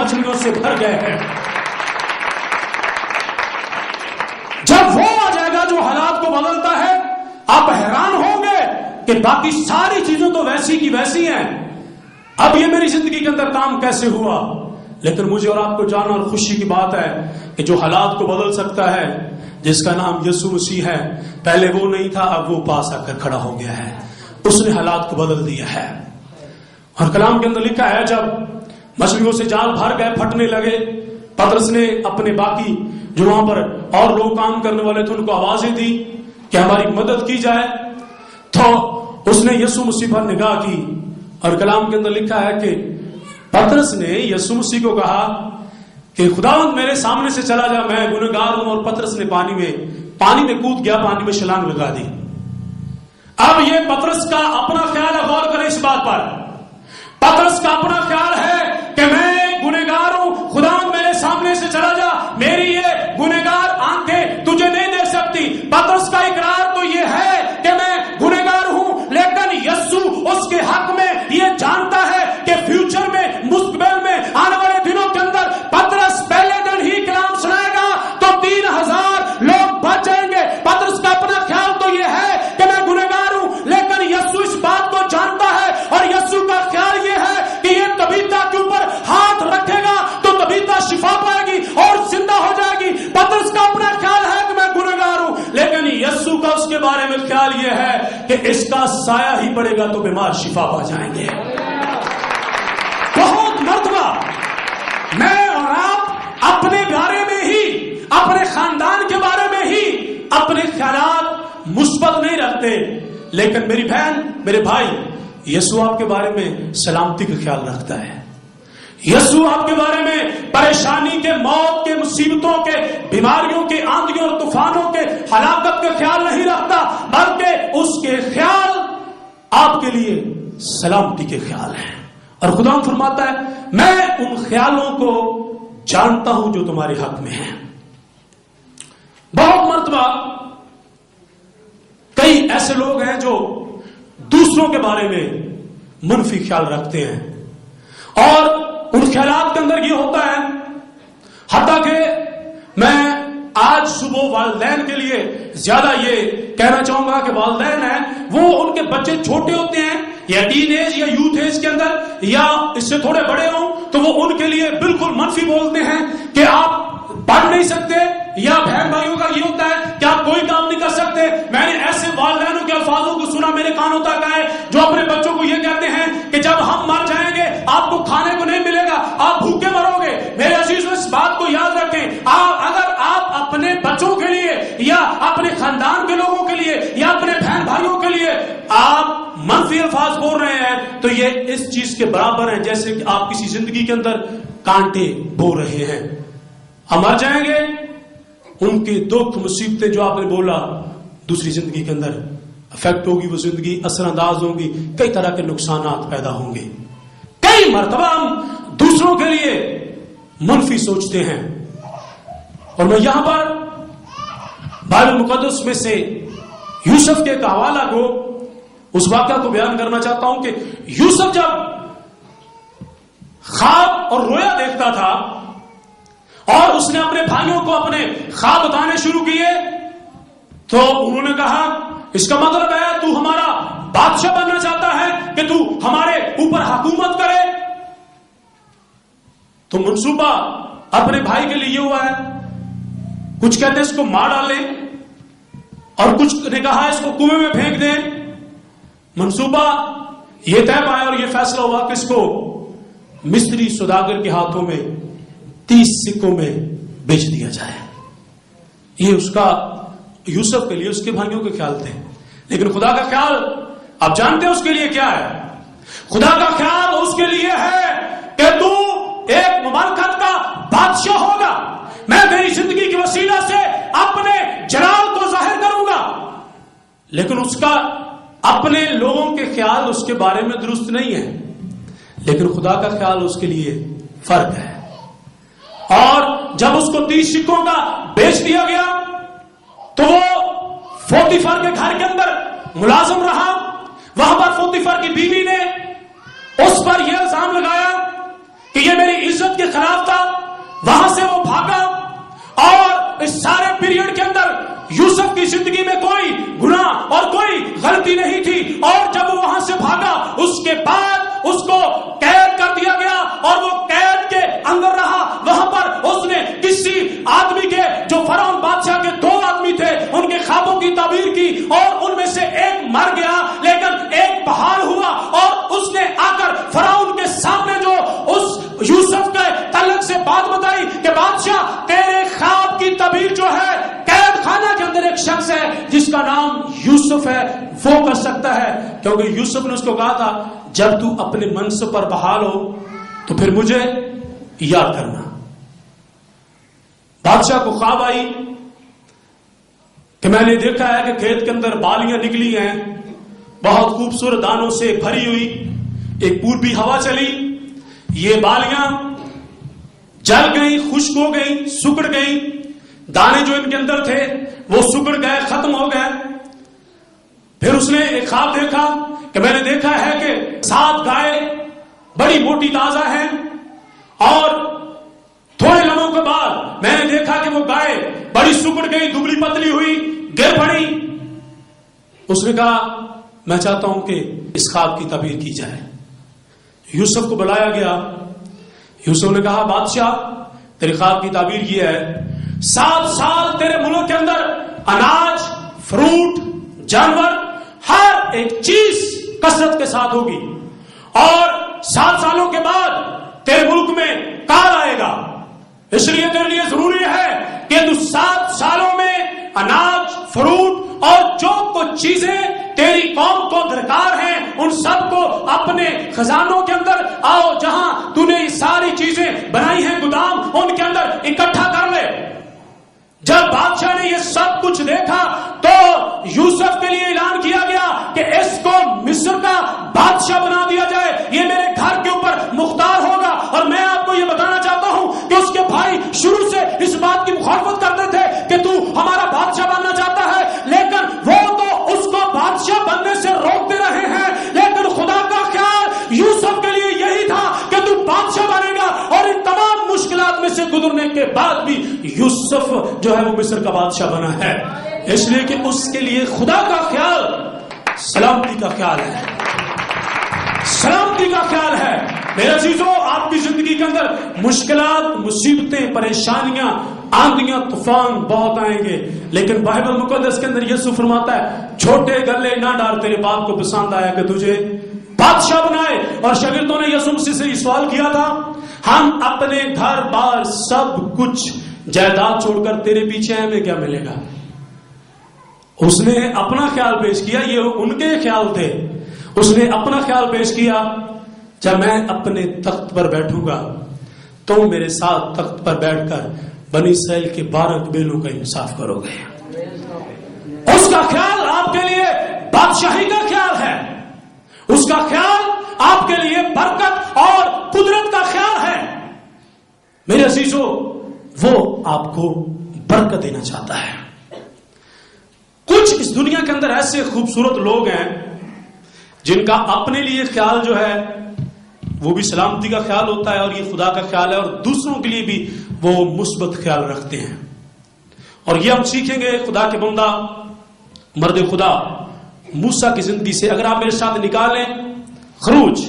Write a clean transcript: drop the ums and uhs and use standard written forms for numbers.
مچھلیوں سے بھر گئے ہیں. جب وہ آ جائے گا جو حالات کو بدلتا ہے, آپ حیران ہوں گے کہ باقی ساری چیزیں تو ویسی کی ویسی ہیں, اب یہ میری زندگی کے اندر کام کیسے ہوا. لیکن مجھے اور آپ کو جاننا اور خوشی کی بات ہے کہ جو حالات کو بدل سکتا ہے, جس کا نام یسوع مسیح ہے, پہلے وہ نہیں تھا, اب وہ پاس آ کر کھڑا ہو گیا ہے. اس نے حالات کو بدل دیا ہے. اور کلام کے اندر لکھا ہے جب مچھلیوں سے جال بھر گئے, پھٹنے لگے, پطرس نے اپنے باقی جو وہاں پر اور لوگ کام کرنے والے تھے ان کو آوازیں دی کہ ہماری مدد کی جائے. تو اس نے یسوع مسیح پر نگاہ کی, اور کلام کے اندر لکھا ہے کہ پطرس نے یسوع مسیح کو کہا کہ خداوند میرے سامنے سے چلا جا, میں گنہگار ہوں. اور پطرس نے پانی میں کود گیا, پانی میں چھلانگ لگا دی. اب یہ پطرس کا اپنا خیال ہے, غور کریں اس بات پر. پطرس کا اپنا خیال ہے کہ میں گنہگار ہوں, خداوند میرے سامنے سے چلا جا, میری یہ گنہگار آنکھیں تجھے نہیں دیکھ سکتی. پطرس کا اقرار تو یہ ہے کہ میں گنہگار ہوں, لیکن یسوع اس کے حق میں یہ جانتا ہے کہ فیوچر میں, مستقبل میں, آنے والے دنوں کے اندر پطرس پہلے دن ہی کلام سنائے گا تو 3000 لوگ بچ جائیں گے. پطرس کا اپنا خیال تو یہ ہے کہ میں گنہگار ہوں, لیکن یسوع اس بات کو جانتا ہے, اور یسوع کا خیال یہ ہے کہ یہ طبیعہ کے اوپر ہاتھ رکھے گا تو طبیعہ شفا پائے گی اور زندہ ہو جائے گی. پطرس کا اپنا خیال ہے کہ میں گنہگار ہوں, لیکن یسوع کا اس کے بارے میں خیال یہ ہے کہ اس کا سایہ ہی پڑے گا تو بیمار شفا پا جائیں گے. بہت مرتبہ میں اور آپ اپنے بارے میں ہی, اپنے خاندان کے بارے میں ہی اپنے خیالات مثبت نہیں رکھتے, لیکن میری بہن, میرے بھائی, یسوع آپ کے بارے میں سلامتی کا خیال رکھتا ہے. یسوع آپ کے بارے میں پریشانی کے, موت کے, مصیبتوں کے, بیماریوں کے, آندھیوں اور طوفانوں کے, ہلاکت کا خیال نہیں رکھتا, بلکہ اس کے خیال آپ کے لیے سلامتی کے خیال ہیں. اور خدا فرماتا ہے میں ان خیالوں کو جانتا ہوں جو تمہارے حق میں ہیں. بہت مرتبہ کئی ایسے لوگ ہیں جو دوسروں کے بارے میں منفی خیال رکھتے ہیں, اور ان خیالات کے اندر یہ ہوتا ہے, حتیٰ کہ میں آج صبح والدین کے لیے زیادہ یہ کہنا چاہوں گا کہ والدین ہیں وہ ان کے بچے چھوٹے ہوتے ہیں یا ٹین ایج یا یوتھ ایج کے اندر یا اس سے تھوڑے بڑے ہوں تو وہ ان کے لیے بالکل منفی بولتے ہیں کہ آپ پڑھ نہیں سکتے, یا بہن بھائیوں کا یہ ہوتا ہے کہ آپ کوئی کام نہیں کر سکتے. میں نے ایسے والدینوں کے الفاظوں کو سنا, میرے کانوں تک آئے, جو اپنے بچوں کو یہ کہتے ہیں کہ جب ہم مر جائیں گے آپ کو کھانے کو نہیں ملے گا, آپ بھوکے مرو گے. میرے عزیزوں اس بات کو یاد رکھیں, اگر آپ اپنے بچوں کے لیے یا اپنے خاندان کے لوگوں کے لیے یا اپنے بہن بھائیوں کے لیے آپ منفی الفاظ بول رہے ہیں تو یہ اس چیز کے برابر ہیں جیسے کہ آپ کسی زندگی کے اندر کانٹے بو رہے ہیں. ہم مر جائیں گے, ان کے دکھ مصیبتیں جو آپ نے بولا دوسری زندگی کے اندر افیکٹ ہوگی, وہ زندگی اثر انداز ہوگی, کئی طرح کے نقصانات پیدا ہوں گے. کئی مرتبہ ہم دوسروں کے لیے منفی سوچتے ہیں, اور میں یہاں پر بائبل مقدس میں سے یوسف کے ایک حوالہ کو, اس واقعہ کو بیان کرنا چاہتا ہوں کہ یوسف جب خواب اور رویا دیکھتا تھا اور اس نے اپنے بھائیوں کو اپنے خواب بتانے شروع کیے تو انہوں نے کہا اس کا مطلب ہے تو ہمارا بادشاہ بننا چاہتا ہے کہ تو ہمارے اوپر حکومت کرے. تو منصوبہ اپنے بھائی کے لیے یہ ہوا ہے, کچھ کہتے ہیں اس کو مار ڈالیں اور کچھ نے کہا اس کو کنویں میں پھینک دیں. منصوبہ یہ طے پایا اور یہ فیصلہ ہوا کہ اس کو مصری سوداگر کے ہاتھوں میں 30 سکوں میں بیچ دیا جائے. یہ اس کا یوسف کے لیے اس کے بھائیوں کے خیال تھے, لیکن خدا کا خیال آپ جانتے ہیں اس کے لیے کیا ہے. خدا کا خیال اس کے لیے ہے کہ تو ایک مملکت کا بادشاہ ہوگا, میں میری زندگی کے وسیلہ سے اپنے جلال کو ظاہر کروں گا. لیکن اس کا اپنے لوگوں کے خیال اس کے بارے میں درست نہیں ہے, لیکن خدا کا خیال اس کے لیے فرق ہے. اور جب اس کو 30 سکوں کا بیچ دیا گیا تو وہ پوتیفر کے گھر کے اندر ملازم رہا. وہاں پر پوتیفر کی بیوی نے اس پر یہ الزام لگایا کہ یہ میری عزت کے خلاف بھاگا اور اس سارے پیریڈ کے اندر یوسف کی زندگی میں کوئی گناہ اور کوئی غلطی نہیں تھی، اور جب وہ وہاں سے بھاگا اس کے بعد اس کو قید کر دیا گیا اور وہ قید کے اندر رہا۔ وہاں پر اس نے کسی آدمی کے، جو فرعون بادشاہ کے 2 آدمی تھے، ان کے خوابوں کی تعبیر کی اور ان میں سے ایک مر گیا لیکن ایک بحال ہوا، اور اس نے آ کر فرعون کے سامنے جو اس یوسف کے تعلق سے بات بتائی کہ بادشاہ تیرے خواب کی تعبیر جو ہے قید خانہ کے اندر ایک شخص ہے جس کا نام یوسف ہے، وہ کر سکتا ہے، کیونکہ یوسف نے اس کو کہا تھا جب تو اپنے منصب پر بحال ہو تو پھر مجھے یاد کرنا۔ بادشاہ کو خواب آئی کہ میں نے دیکھا ہے کہ کھیت کے اندر بالیاں نکلی ہیں بہت خوبصورت دانوں سے بھری ہوئی، ایک پوربی ہوا چلی، یہ بالیاں جل گئی، خشک ہو گئی، سکڑ گئی، دانے جو ان کے اندر تھے وہ سکڑ گئے، ختم ہو گئے۔ پھر اس نے ایک خواب دیکھا کہ میں نے دیکھا ہے کہ 7 گائے بڑی موٹی تازہ ہیں، اور تھوڑے لمحوں کے بعد میں نے دیکھا کہ وہ گائے بڑی سکڑ گئی، دبلی پتلی ہوئی، گر پڑی۔ اس نے کہا میں چاہتا ہوں کہ اس خواب کی تعبیر کی جائے۔ یوسف کو بلایا گیا، یوسف نے کہا بادشاہ تیری خواب کی تعبیر یہ ہے 7 سال تیرے ملک کے اندر اناج، فروٹ، جانور، ہر ایک چیز کثرت کے ساتھ ہوگی، اور 7 سالوں کے بعد تیرے ملک میں کال آئے گا، اس لیے تیرے لیے ضروری ہے کہ تو 7 سالوں میں اناج، فروٹ اور جو کچھ چیزیں تیری قوم کو درکار ہیں ان سب کو اپنے خزانوں کے اندر آؤ، جہاں تو نے یہ ساری چیزیں بنائی ہیں گودام، ان کے اندر اکٹھا کر لے۔ جب بادشاہ نے یہ سب کچھ دیکھا تو یوسف کے لیے اعلان کیا گیا کہ اس کو مصر کا بادشاہ بنا دیا جائے، یہ میرے گھر کے اوپر مختار ہوگا۔ اور میں آپ کو یہ بتانا چاہتا ہوں کہ اس کے بھائی شروع سے اس بات کی مخالفت کرتے تھے کہ تو ہمارا بادشاہ بننا چاہتا ہے، لیکن وہ تو اس کو بادشاہ بننے سے روکتے رہے ہیں، لیکن خدا کا خیال یوسف کے لیے یہی تھا کہ تو بادشاہ بنے گا، اور ان تمام مشکلات میں سے گزرنے کے بعد بھی یوسف جو ہے وہ مصر کا بادشاہ بنا ہے، اس لیے کہ اس کے لیے خدا کا خیال سلامتی کا خیال ہے، سلامتی کا خیال ہے۔ میرے عزیزوں، آپ کی زندگی کے اندر مشکلات، مصیبتیں، پریشانیاں، آندھیاں، طوفان بہت آئیں گے، لیکن بائبل مقدس کے اندر یسوع فرماتا ہے چھوٹے گلے نہ ڈال، تیرے باپ کو پسند آیا کہ تجھے بادشاہ بنائے۔ اور شاگردوں نے یسوع مسیح سے یہ سوال کیا تھا ہم اپنے گھر بار سب کچھ جائیداد چھوڑ کر تیرے پیچھے ہمیں کیا ملے گا؟ اس نے اپنا خیال پیش کیا، یہ ان کے خیال تھے، اس نے اپنا خیال پیش کیا جب میں اپنے تخت پر بیٹھوں گا تو میرے ساتھ تخت پر بیٹھ کر بنی اسرائیل کے 12 قبیلوں کا انصاف کرو گے۔ اس کا خیال آپ کے لیے بادشاہی کا خیال ہے، اس کا خیال آپ کے لیے برکت اور قدرت کا خیال ہے۔ میرے عزیزوں، وہ آپ کو برکت دینا چاہتا ہے۔ کچھ اس دنیا کے اندر ایسے خوبصورت لوگ ہیں جن کا اپنے لیے خیال جو ہے وہ بھی سلامتی کا خیال ہوتا ہے، اور یہ خدا کا خیال ہے، اور دوسروں کے لیے بھی وہ مثبت خیال رکھتے ہیں۔ اور یہ ہم سیکھیں گے خدا کے بندہ مرد خدا موسیٰ کی زندگی سے۔ اگر آپ میرے ساتھ نکالیں خروج